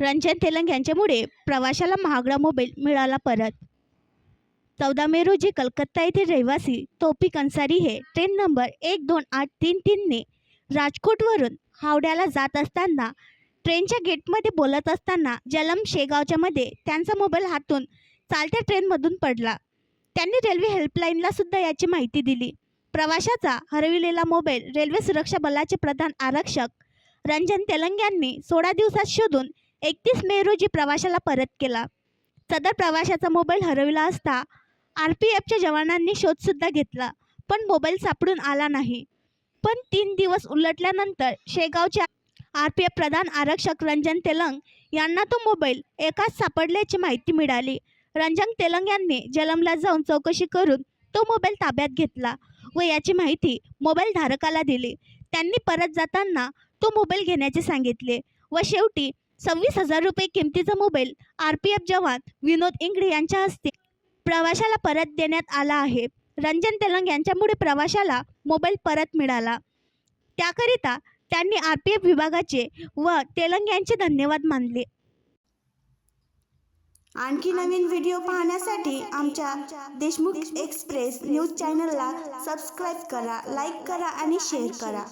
रंजन तेलंग यांच्यामुळे प्रवाशाला महागडा मोबाईल मिळाला परत. 14 मे रोजी कलकत्ता येथील रहिवासी तौफिक अन्सारी हे ट्रेन नंबर 12833 ने राजकोटवरून हावड्याला जात असताना ट्रेनच्या गेटमध्ये बोलत असताना जलम शेगावच्या मध्ये त्यांचा मोबाईल हातून चालत्या ट्रेनमधून पडला. त्यांनी रेल्वे हेल्पलाईनला सुद्धा याची माहिती दिली. प्रवाशाचा हरविलेला मोबाईल रेल्वे सुरक्षा बलाचे प्रधान आरक्षक रंजन तेलंग यांनी 16 दिवसात शोधून 31 मे रोजी प्रवाशाला परत केला. सदर प्रवाशाचा मोबाईल हरविला असता RPFच्या जवानांनी शोधसुद्धा घेतला, पण मोबाईल सापडून आला नाही. पण 3 दिवस उलटल्यानंतर शेगावचे RPF प्रधान आरक्षक रंजन तेलंग यांना तो मोबाईल एकाच सापडल्याची माहिती मिळाली. रंजन तेलंग यांनी जलमला जाऊन चौकशी करून तो मोबाईल ताब्यात घेतला व याची माहिती मोबाईल धारकाला दिली. त्यांनी परत जाताना तो मोबाईल घेण्याचे सांगितले व शेवटी 26,000 रुपये किमतीचा मोबाईल RPF जवान विनोद इंगळे यांच्या हस्ते प्रवाशाला परत देण्यात आला आहे. रंजन तेलंग यांच्यामुळे प्रवाशाला मोबाईल परत मिळाला. त्याकरिता त्यांनी RPF विभागाचे व तेलंग यांचे धन्यवाद मानले. आणखी नवीन व्हिडिओ पाहण्यासाठी आमच्या देशमुख एक्सप्रेस न्यूज चॅनलला सबस्क्राईब करा, लाईक करा आणि शेअर करा.